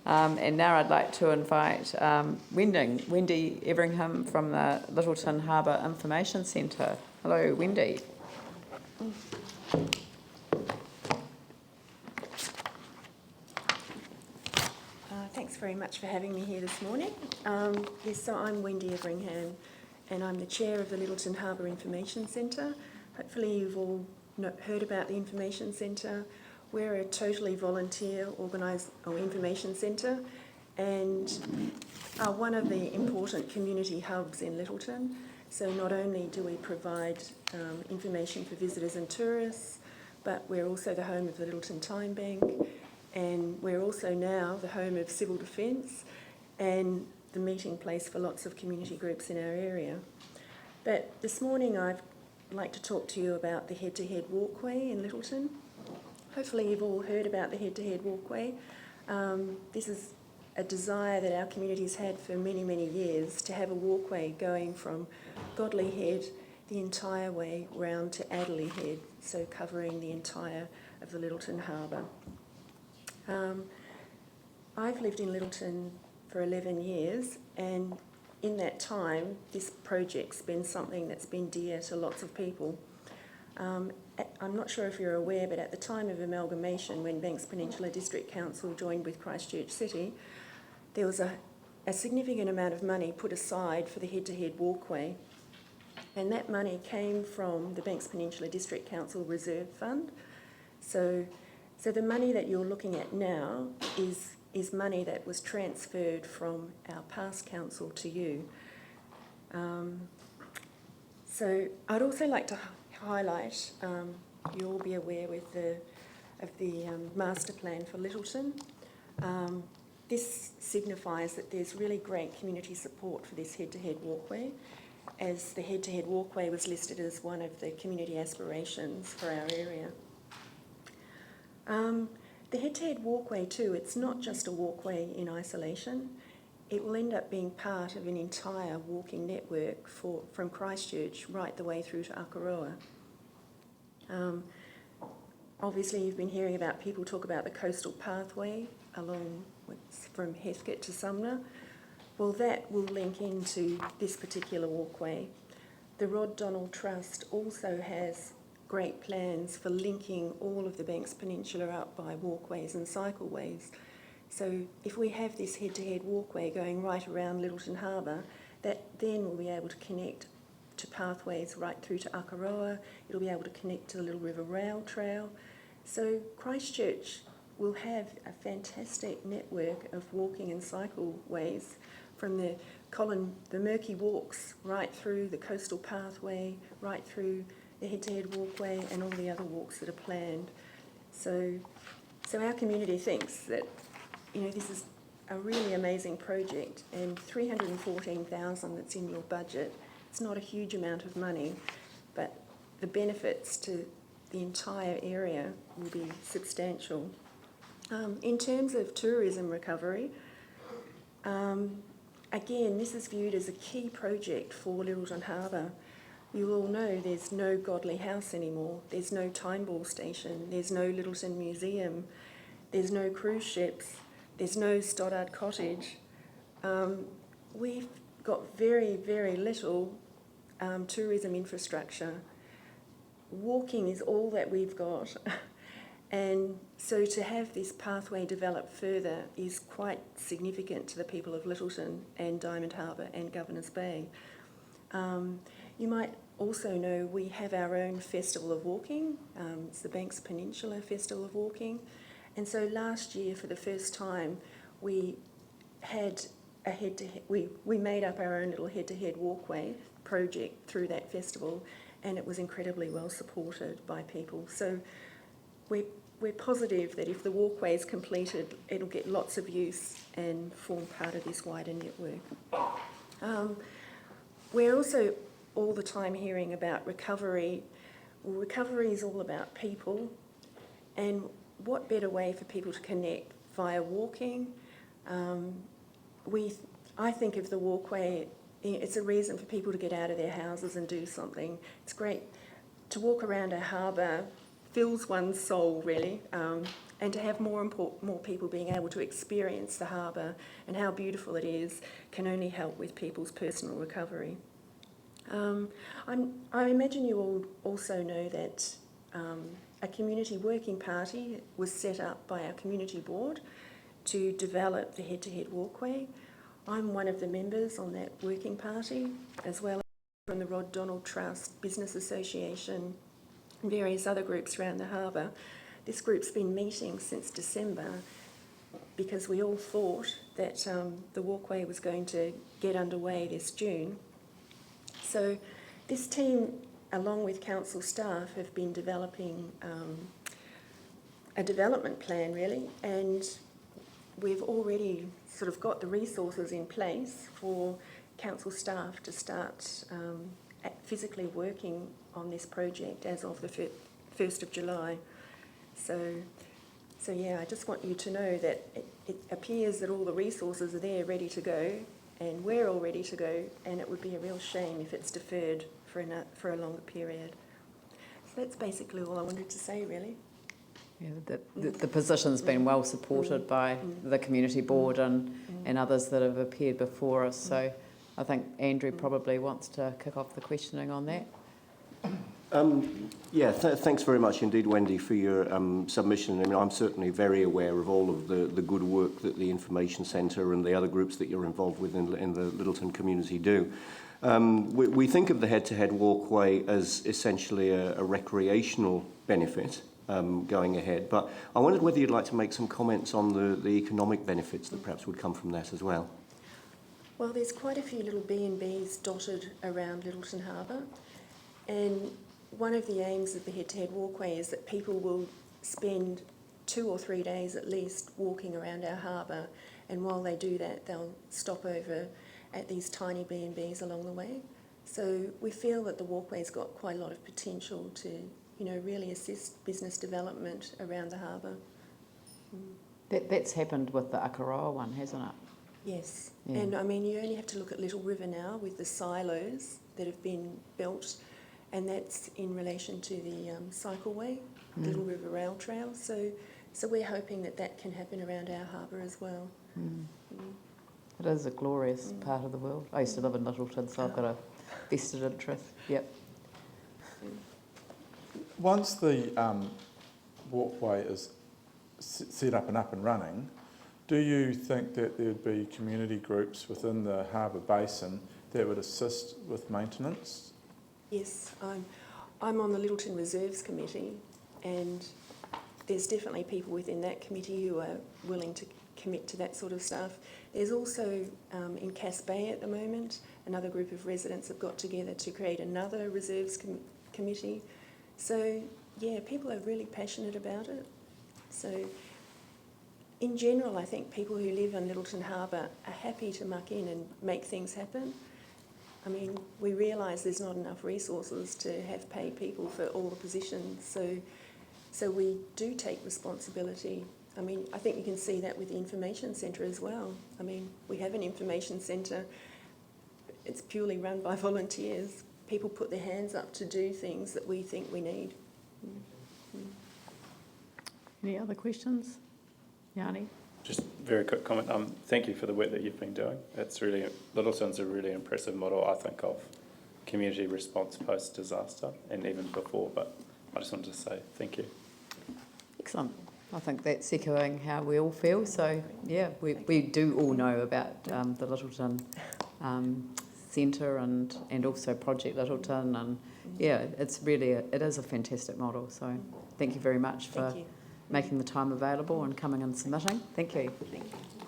And now I'd like to invite Wendy Everingham from the Littleton Harbour Information Centre. Hello, Wendy. Thanks very much for having me here this morning. So I'm Wendy Everingham, and I'm the chair of the Littleton Harbour Information Centre. Hopefully you've all heard about the Information Centre. We're a totally volunteer information centre and are one of the important community hubs in Littleton. So not only do we provide information for visitors and tourists, but we're also the home of the Littleton Time Bank, and we're also now the home of Civil Defence and the meeting place for lots of community groups in our area. But this morning I'd like to talk to you about the head-to-head walkway in Littleton. Hopefully you've all heard about the head-to-head walkway. This is a desire that our community's had for many, many years, to have a walkway going from Godley Head the entire way round to Adderley Head, so covering the entire of the Littleton Harbour. I've lived in Littleton for 11 years, and in that time this project's been something that's been dear to lots of people. I'm not sure if you're aware, but at the time of amalgamation, when Banks Peninsula District Council joined with Christchurch City, there was a significant amount of money put aside for the head-to-head walkway, and that money came from the Banks Peninsula District Council Reserve Fund. So the money that you're looking at now is money that was transferred from our past council to you. So I'd also like to highlight, you'll all be aware of the master plan for Littleton. This signifies that there's really great community support for this head-to-head walkway, as the head-to-head walkway was listed as one of the community aspirations for our area. The head-to-head walkway too, it's not just a walkway in isolation. It will end up being part of an entire walking network from Christchurch right the way through to Akaroa. Obviously you've been hearing about people talk about the coastal pathway along from Heathcote to Sumner. Well, that will link into this particular walkway. The Rod Donald Trust also has great plans for linking all of the Banks Peninsula up by walkways and cycleways. So if we have this head-to-head walkway going right around Littleton Harbour, that then will be able to connect to pathways right through to Akaroa. It'll be able to connect to the Little River Rail Trail. So Christchurch will have a fantastic network of walking and cycleways from the Murky Walks right through the coastal pathway, right through the head-to-head walkway and all the other walks that are planned. So our community thinks that, this is a really amazing project, and $314,000 that's in your budget, it's not a huge amount of money, but the benefits to the entire area will be substantial. In terms of tourism recovery, again, this is viewed as a key project for Littleton Harbour. You all know there's no Godley House anymore, there's no Time Ball Station, there's no Littleton Museum, there's no cruise ships, there's no Stoddard Cottage. We've got very, very little tourism infrastructure. Walking is all that we've got. And so to have this pathway developed further is quite significant to the people of Littleton and Diamond Harbour and Governor's Bay. You might also know we have our own Festival of Walking. It's the Banks Peninsula Festival of Walking. And so last year, for the first time, we had a head-to-head, we made up our own little head-to-head walkway project through that festival, and it was incredibly well supported by people. So we're positive that if the walkway is completed, it'll get lots of use and form part of this wider network. We're also all the time hearing about recovery. Well, recovery is all about people, and what better way for people to connect via walking? I think of the walkway, it's a reason for people to get out of their houses and do something. It's great to walk around a harbour, fills one's soul really. and to have more people being able to experience the harbour and how beautiful it is can only help with people's personal recovery. I imagine you all also know that a community working party was set up by our community board to develop the head-to-head walkway. I'm one of the members on that working party, as well as from the Rod Donald Trust, Business Association, and various other groups around the harbour. This group's been meeting since December because we all thought that the walkway was going to get underway this June. So this team, along with council staff, have been developing a development plan, really, and we've already sort of got the resources in place for council staff to start physically working on this project as of the 1st of July. So yeah, I just want you to know that it appears that all the resources are there ready to go, and we're all ready to go, and it would be a real shame if it's deferred for a longer period. So that's basically all I wanted to say, really. Yeah, the position's been well supported by the community board and others that have appeared before us. So I think Andrew probably wants to kick off the questioning on that. Thanks very much indeed, Wendy, for your submission. I mean, I'm certainly very aware of all of the good work that the Information Centre and the other groups that you're involved with in the Littleton community do. We think of the head-to-head walkway as essentially a recreational benefit going ahead, but I wondered whether you'd like to make some comments on the economic benefits that perhaps would come from that as well. Well, there's quite a few little B&Bs dotted around Littleton Harbour, and one of the aims of the head-to-head walkway is that people will spend 2 or 3 days at least walking around our harbour, and while they do that, they'll stop over at these tiny B&Bs along the way. So we feel that the walkway's got quite a lot of potential to, really assist business development around the harbour. That's happened with the Akaroa one, hasn't it? Yes, Yeah. and I mean, you only have to look at Little River now with the silos that have been built, and that's in relation to the cycleway, Little River Rail Trail. So we're hoping that can happen around our harbour as well. It is a glorious part of the world. I used to live in Littleton, so I've got a vested interest. Yep. Once the walkway is set up and running, do you think that there would be community groups within the harbour basin that would assist with maintenance? Yes, I'm on the Littleton Reserves Committee, and there's definitely people within that committee who are willing to commit to that sort of stuff. There's also, in Cass Bay at the moment, another group of residents have got together to create another reserves committee. So, yeah, people are really passionate about it. So, in general, I think people who live in Littleton Harbour are happy to muck in and make things happen. I mean, we realise there's not enough resources to have paid people for all the positions, so we do take responsibility. I mean, I think you can see that with the Information Centre as well. I mean, we have an Information Centre, it's purely run by volunteers. People put their hands up to do things that we think we need. Any other questions? Yanni? Just very quick comment. Thank you for the work that you've been doing. It's really, Littleton's a really impressive model, I think, of community response post-disaster and even before, but I just wanted to say thank you. Excellent. I think that's echoing how we all feel. So, yeah, we do all know about the Littleton Centre and also Project Littleton, and yeah, it is a fantastic model. So, thank you very much for making the time available and coming and submitting. Thank you. Thank you.